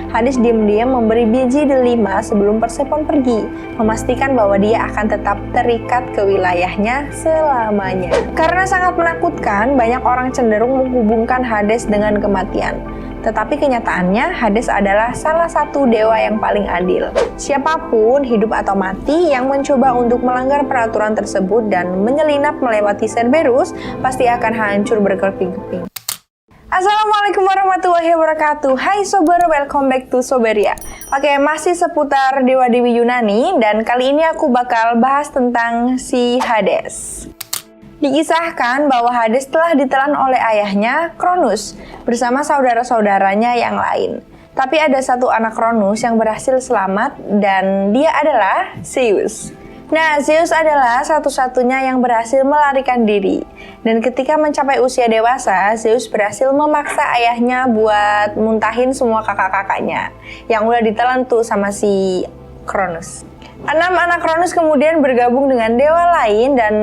Hades diam-diam memberi biji delima sebelum Persefone pergi, memastikan bahwa dia akan tetap terikat ke wilayahnya selamanya. Karena sangat menakutkan, banyak orang cenderung menghubungkan Hades dengan kematian. Tetapi kenyataannya, Hades adalah salah satu dewa yang paling adil. Siapapun, hidup atau mati, yang mencoba untuk melanggar peraturan tersebut dan menyelinap melewati Cerberus, pasti akan hancur berkeping-keping. Assalamualaikum warahmatullahi wabarakatuh. Hai Sober, welcome back to Soberia. Oke, masih seputar dewa-dewi Yunani, dan kali ini aku bakal bahas tentang si Hades. Dikisahkan bahwa Hades telah ditelan oleh ayahnya, Cronus, bersama saudara-saudaranya yang lain. Tapi ada satu anak Cronus yang berhasil selamat, dan dia adalah Zeus. Nah, Zeus adalah satu-satunya yang berhasil melarikan diri. Dan ketika mencapai usia dewasa, Zeus berhasil memaksa ayahnya buat muntahin semua kakak-kakaknya yang udah ditelan tuh sama si Cronus. 6 anak Cronus kemudian bergabung dengan dewa lain dan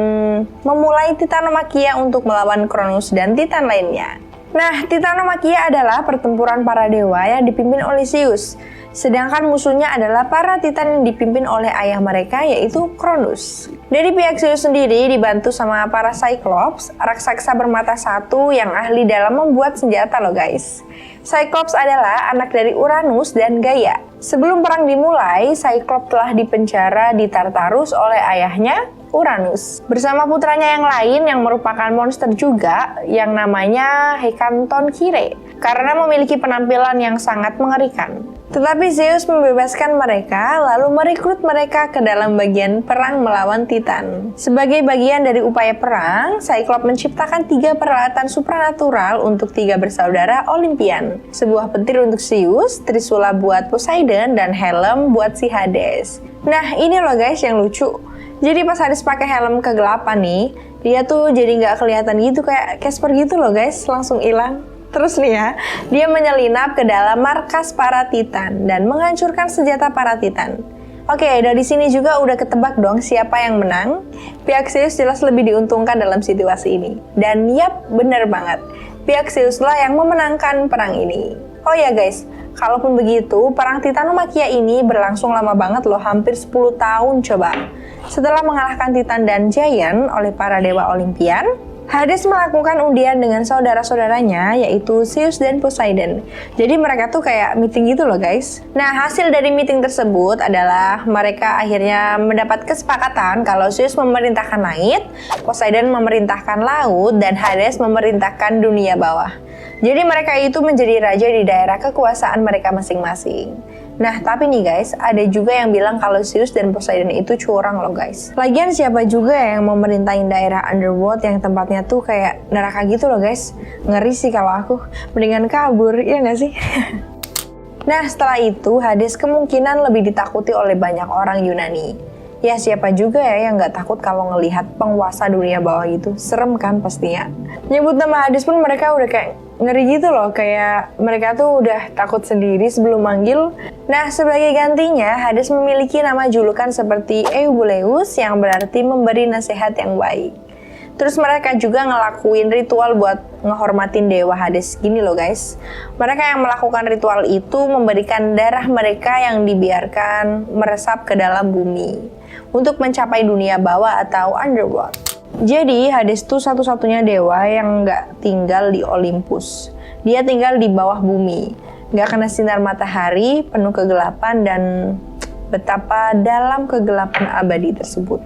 memulai Titanomakhia untuk melawan Cronus dan Titan lainnya. Nah, Titanomakhia adalah pertempuran para dewa yang dipimpin oleh Zeus. Sedangkan musuhnya adalah para Titan yang dipimpin oleh ayah mereka, yaitu Cronus. Dari pihak Zeus sendiri dibantu sama para Cyclops, raksasa bermata satu yang ahli dalam membuat senjata loh guys. Cyclops adalah anak dari Uranus dan Gaia. Sebelum perang dimulai, Cyclops telah dipenjara di Tartarus oleh ayahnya, Uranus, bersama putranya yang lain yang merupakan monster juga, yang namanya Hecatonchire, karena memiliki penampilan yang sangat mengerikan. Tetapi Zeus membebaskan mereka, lalu merekrut mereka ke dalam bagian perang melawan Titan. Sebagai bagian dari upaya perang, Cyclops menciptakan 3 peralatan supranatural untuk 3 bersaudara Olympian. Sebuah petir untuk Zeus, trisula buat Poseidon, dan helm buat si Hades. Nah, ini loh guys yang lucu. Jadi pas Hades pakai helm kegelapan nih, dia tuh jadi nggak kelihatan gitu kayak Casper gitu loh guys, langsung hilang. Terus nih ya, dia menyelinap ke dalam markas para Titan dan menghancurkan senjata para Titan. Oke, dari sini juga udah ketebak dong siapa yang menang. Pihak Zeus jelas lebih diuntungkan dalam situasi ini. Dan yap, bener banget. Pihak Zeus lah yang memenangkan perang ini. Oh ya guys, kalaupun begitu, perang Titanomakhia ini berlangsung lama banget loh, hampir 10 tahun coba. Setelah mengalahkan Titan dan Giant oleh para dewa Olympian, Hades melakukan undian dengan saudara-saudaranya, yaitu Zeus dan Poseidon. Jadi mereka tuh kayak meeting gitu loh guys. Nah, hasil dari meeting tersebut adalah mereka akhirnya mendapat kesepakatan kalau Zeus memerintahkan langit, Poseidon memerintahkan laut, dan Hades memerintahkan dunia bawah. Jadi mereka itu menjadi raja di daerah kekuasaan mereka masing-masing. Nah, tapi nih guys, ada juga yang bilang kalau Zeus dan Poseidon itu curang loh guys. Lagian siapa juga yang mau merintahin daerah underworld yang tempatnya tuh kayak neraka gitu loh guys. Ngeri sih kalau aku, mendingan kabur, ya nggak sih? Nah, setelah itu Hades kemungkinan lebih ditakuti oleh banyak orang Yunani. Ya siapa juga ya yang nggak takut kalau ngelihat penguasa dunia bawah gitu, serem kan pastinya. Nyebut nama Hades pun mereka udah kayak ngeri gitu loh, kayak mereka tuh udah takut sendiri sebelum manggil. Nah, sebagai gantinya, Hades memiliki nama julukan seperti Eubuleus yang berarti memberi nasihat yang baik. Terus mereka juga ngelakuin ritual buat ngehormatin dewa Hades gini loh guys. Mereka yang melakukan ritual itu memberikan darah mereka yang dibiarkan meresap ke dalam bumi untuk mencapai dunia bawah atau underworld. Jadi Hades tuh satu-satunya dewa yang nggak tinggal di Olympus. Dia tinggal di bawah bumi, nggak kena sinar matahari, penuh kegelapan, dan betapa dalam kegelapan abadi tersebut.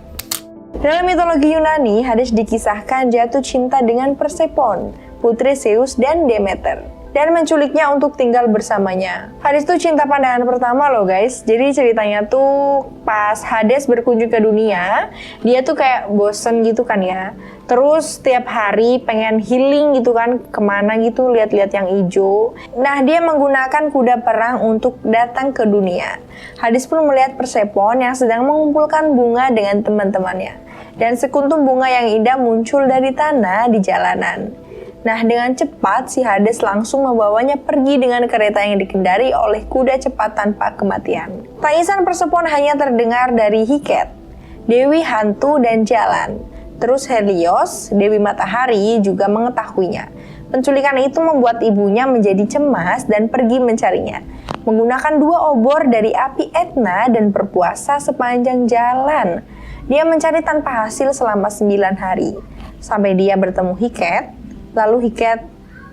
Dalam mitologi Yunani, Hades dikisahkan jatuh cinta dengan Persefone, putri Zeus dan Demeter, dan menculiknya untuk tinggal bersamanya. Hades tuh cinta pandangan pertama loh guys. Jadi ceritanya tuh pas Hades berkunjung ke dunia, dia tuh kayak bosen gitu kan ya. Terus tiap hari pengen healing gitu kan, kemana gitu lihat-lihat yang hijau. Nah, dia menggunakan kuda perang untuk datang ke dunia. Hades pun melihat Persefone yang sedang mengumpulkan bunga dengan teman-temannya. Dan sekuntum bunga yang indah muncul dari tanah di jalanan. Nah, dengan cepat si Hades langsung membawanya pergi dengan kereta yang dikendari oleh kuda cepat tanpa kematian. Tangisan Persefone hanya terdengar dari Heket, dewi hantu dan jalan. Terus Helios, dewi matahari, juga mengetahuinya. Penculikan itu membuat ibunya menjadi cemas dan pergi mencarinya. menggunakan 2 obor dari api Etna dan berpuasa sepanjang jalan. Dia mencari tanpa hasil selama 9 hari, sampai dia bertemu Hiket, lalu Hiket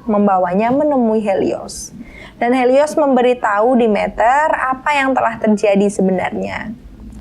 membawanya menemui Helios. Dan Helios memberitahu Demeter apa yang telah terjadi sebenarnya.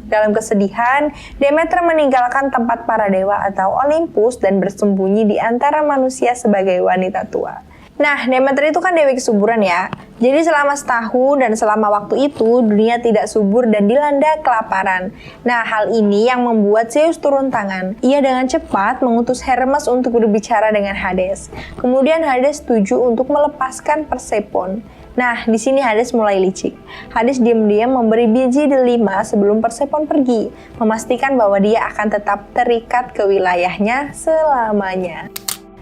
Dalam kesedihan, Demeter meninggalkan tempat para dewa atau Olympus dan bersembunyi di antara manusia sebagai wanita tua. Nah, Demeter itu kan dewi kesuburan ya. Jadi selama setahun dan selama waktu itu, dunia tidak subur dan dilanda kelaparan. Nah, hal ini yang membuat Zeus turun tangan. Ia dengan cepat mengutus Hermes untuk berbicara dengan Hades. Kemudian Hades setuju untuk melepaskan Persephone. Nah, di sini Hades mulai licik. Hades diam-diam memberi biji delima sebelum Persephone pergi, memastikan bahwa dia akan tetap terikat ke wilayahnya selamanya.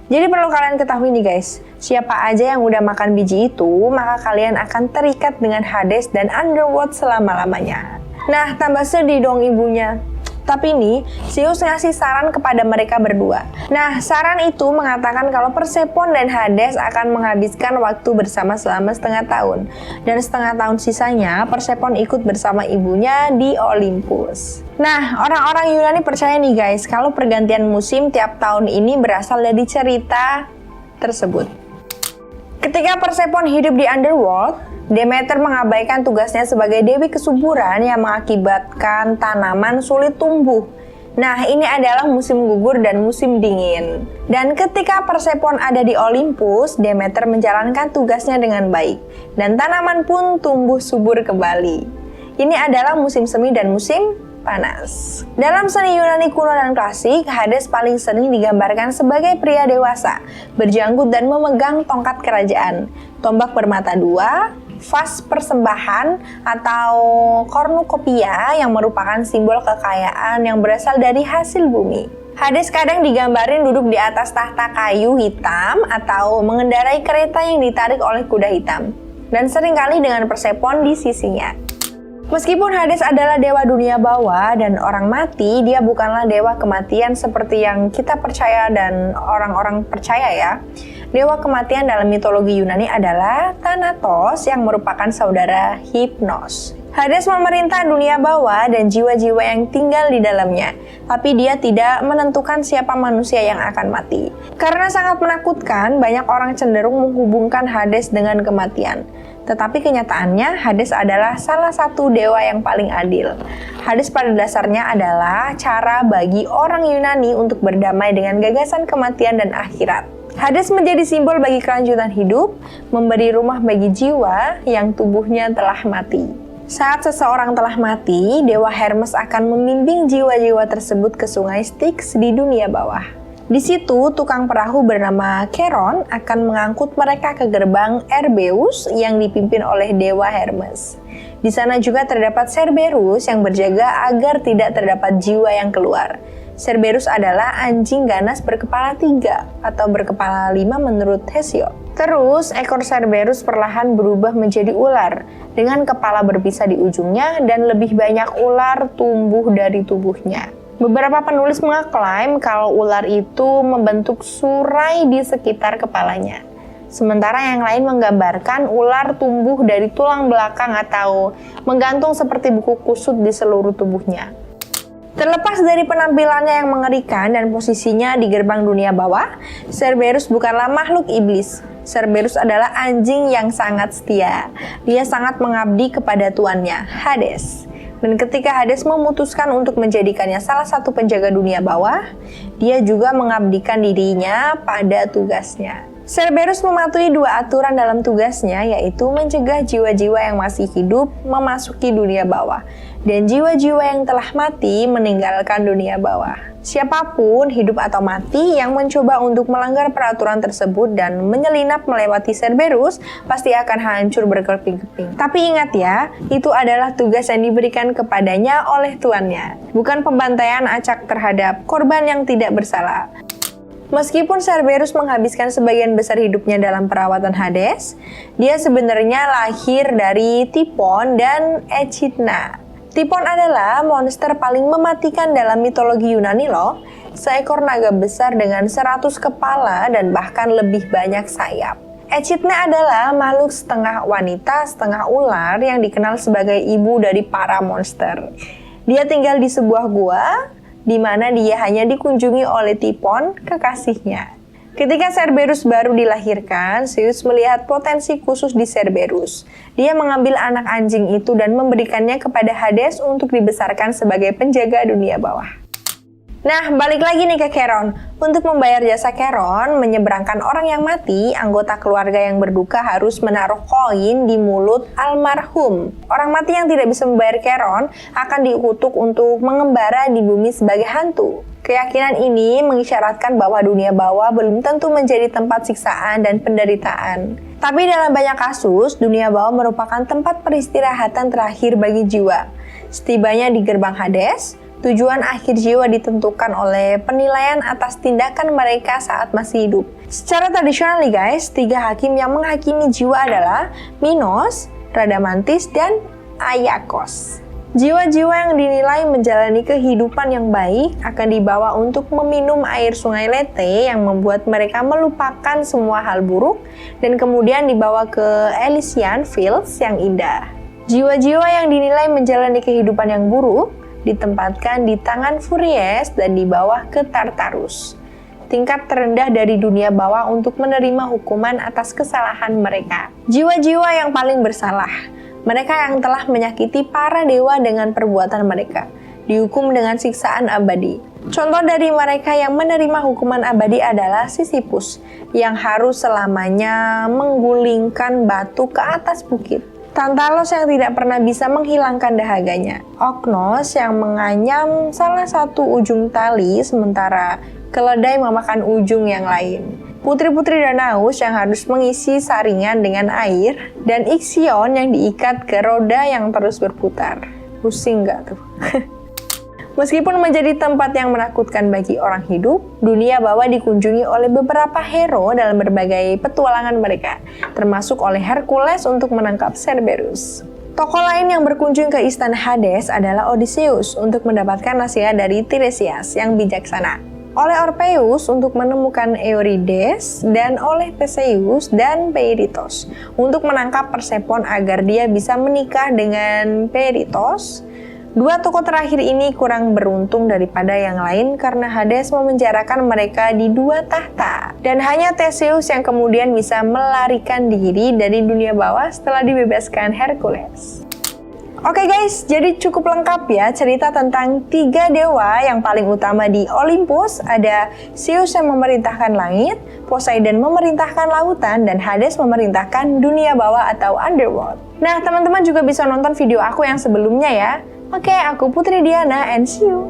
Jadi perlu kalian ketahui nih guys, siapa aja yang udah makan biji itu, maka kalian akan terikat dengan Hades dan Underworld selama-lamanya. Nah, tambah sedih dong ibunya. Tapi nih, Zeus ngasih saran kepada mereka berdua. Nah, saran itu mengatakan kalau Persephone dan Hades akan menghabiskan waktu bersama selama setengah tahun. Dan setengah tahun sisanya, Persephone ikut bersama ibunya di Olympus. Nah, orang-orang Yunani percaya nih guys, kalau pergantian musim tiap tahun ini berasal dari cerita tersebut. Ketika Persephone hidup di Underworld, Demeter mengabaikan tugasnya sebagai dewi kesuburan yang mengakibatkan tanaman sulit tumbuh. Nah, ini adalah musim gugur dan musim dingin. Dan ketika Persephone ada di Olympus, Demeter menjalankan tugasnya dengan baik. Dan tanaman pun tumbuh subur kembali. Ini adalah musim semi dan musim panas. Dalam seni Yunani kuno dan klasik, Hades paling sering digambarkan sebagai pria dewasa, berjanggut dan memegang tongkat kerajaan, tombak bermata 2, vas persembahan atau cornucopia yang merupakan simbol kekayaan yang berasal dari hasil bumi. Hades kadang digambarin duduk di atas tahta kayu hitam atau mengendarai kereta yang ditarik oleh kuda hitam, dan seringkali dengan Persephone di sisinya. Meskipun Hades adalah dewa dunia bawah dan orang mati, dia bukanlah dewa kematian seperti yang kita percaya dan orang-orang percaya ya. Dewa kematian dalam mitologi Yunani adalah Thanatos yang merupakan saudara Hypnos. Hades memerintah dunia bawah dan jiwa-jiwa yang tinggal di dalamnya, tapi dia tidak menentukan siapa manusia yang akan mati. Karena sangat menakutkan, banyak orang cenderung menghubungkan Hades dengan kematian. Tetapi kenyataannya, Hades adalah salah satu dewa yang paling adil. Hades pada dasarnya adalah cara bagi orang Yunani untuk berdamai dengan gagasan kematian dan akhirat. Hades menjadi simbol bagi kelanjutan hidup, memberi rumah bagi jiwa yang tubuhnya telah mati. Saat seseorang telah mati, Dewa Hermes akan membimbing jiwa-jiwa tersebut ke sungai Styx di dunia bawah. Di situ, tukang perahu bernama Charon akan mengangkut mereka ke gerbang Erbeus yang dipimpin oleh Dewa Hermes. Di sana juga terdapat Cerberus yang berjaga agar tidak terdapat jiwa yang keluar. Cerberus adalah anjing ganas berkepala 3 atau berkepala 5 menurut Hesiod. Terus, ekor Cerberus perlahan berubah menjadi ular dengan kepala berpisah di ujungnya dan lebih banyak ular tumbuh dari tubuhnya. Beberapa penulis mengeklaim kalau ular itu membentuk surai di sekitar kepalanya. Sementara yang lain menggambarkan ular tumbuh dari tulang belakang atau menggantung seperti buku kusut di seluruh tubuhnya. Terlepas dari penampilannya yang mengerikan dan posisinya di gerbang dunia bawah, Cerberus bukanlah makhluk iblis. Cerberus adalah anjing yang sangat setia. Dia sangat mengabdi kepada tuannya, Hades. Dan ketika Hades memutuskan untuk menjadikannya salah satu penjaga dunia bawah, dia juga mengabdikan dirinya pada tugasnya. Cerberus mematuhi 2 aturan dalam tugasnya, yaitu mencegah jiwa-jiwa yang masih hidup memasuki dunia bawah, dan jiwa-jiwa yang telah mati meninggalkan dunia bawah. Siapapun, hidup atau mati, yang mencoba untuk melanggar peraturan tersebut dan menyelinap melewati Cerberus, pasti akan hancur berkeping-keping. Tapi ingat ya, itu adalah tugas yang diberikan kepadanya oleh tuannya, bukan pembantaian acak terhadap korban yang tidak bersalah. Meskipun Cerberus menghabiskan sebagian besar hidupnya dalam perawatan Hades, dia sebenarnya lahir dari Typhon dan Echidna. Typhon adalah monster paling mematikan dalam mitologi Yunani loh, seekor naga besar dengan 100 kepala dan bahkan lebih banyak sayap. Echidna adalah makhluk setengah wanita, setengah ular yang dikenal sebagai ibu dari para monster. Dia tinggal di sebuah gua, di mana dia hanya dikunjungi oleh Typhon, kekasihnya. Ketika Cerberus baru dilahirkan, Zeus melihat potensi khusus di Cerberus. Dia mengambil anak anjing itu dan memberikannya kepada Hades untuk dibesarkan sebagai penjaga dunia bawah. Nah, balik lagi nih ke Charon. Untuk membayar jasa Charon, menyeberangkan orang yang mati, anggota keluarga yang berduka harus menaruh koin di mulut almarhum. Orang mati yang tidak bisa membayar Charon akan dikutuk untuk mengembara di bumi sebagai hantu. Keyakinan ini mengisyaratkan bahwa dunia bawah belum tentu menjadi tempat siksaan dan penderitaan. Tapi dalam banyak kasus, dunia bawah merupakan tempat peristirahatan terakhir bagi jiwa. Setibanya di gerbang Hades, tujuan akhir jiwa ditentukan oleh penilaian atas tindakan mereka saat masih hidup. Secara tradisional nih guys, 3 hakim yang menghakimi jiwa adalah Minos, Radamantis, dan Ayakos. Jiwa-jiwa yang dinilai menjalani kehidupan yang baik akan dibawa untuk meminum air sungai Lethe yang membuat mereka melupakan semua hal buruk dan kemudian dibawa ke Elysian Fields yang indah. Jiwa-jiwa yang dinilai menjalani kehidupan yang buruk ditempatkan di tangan Furies dan dibawa ke Tartarus, tingkat terendah dari dunia bawah untuk menerima hukuman atas kesalahan mereka. Jiwa-jiwa yang paling bersalah, mereka yang telah menyakiti para dewa dengan perbuatan mereka, dihukum dengan siksaan abadi. Contoh dari mereka yang menerima hukuman abadi adalah Sisyphus, yang harus selamanya menggulingkan batu ke atas bukit. Tantalos yang tidak pernah bisa menghilangkan dahaganya. Oknos yang menganyam salah satu ujung tali sementara keledai memakan ujung yang lain. Putri-putri Danaus yang harus mengisi saringan dengan air. Dan Ixion yang diikat ke roda yang terus berputar. Pusing gak tuh? Meskipun menjadi tempat yang menakutkan bagi orang hidup, dunia bawah dikunjungi oleh beberapa hero dalam berbagai petualangan mereka, termasuk oleh Hercules untuk menangkap Cerberus. Tokoh lain yang berkunjung ke istana Hades adalah Odysseus untuk mendapatkan nasihat dari Tiresias yang bijaksana, oleh Orpheus untuk menemukan Euripides, dan oleh Theseus dan Peiritos untuk menangkap Persephone agar dia bisa menikah dengan Peiritos. Dua tokoh terakhir ini kurang beruntung daripada yang lain karena Hades memenjarakan mereka di 2 tahta. Dan hanya Theseus yang kemudian bisa melarikan diri dari dunia bawah setelah dibebaskan Hercules. Oke guys, jadi cukup lengkap ya cerita tentang 3 dewa yang paling utama di Olympus. Ada Zeus yang memerintahkan langit, Poseidon memerintahkan lautan, dan Hades memerintahkan dunia bawah atau underworld. Nah, teman-teman juga bisa nonton video aku yang sebelumnya ya. Oke, aku Putri Diana and see you!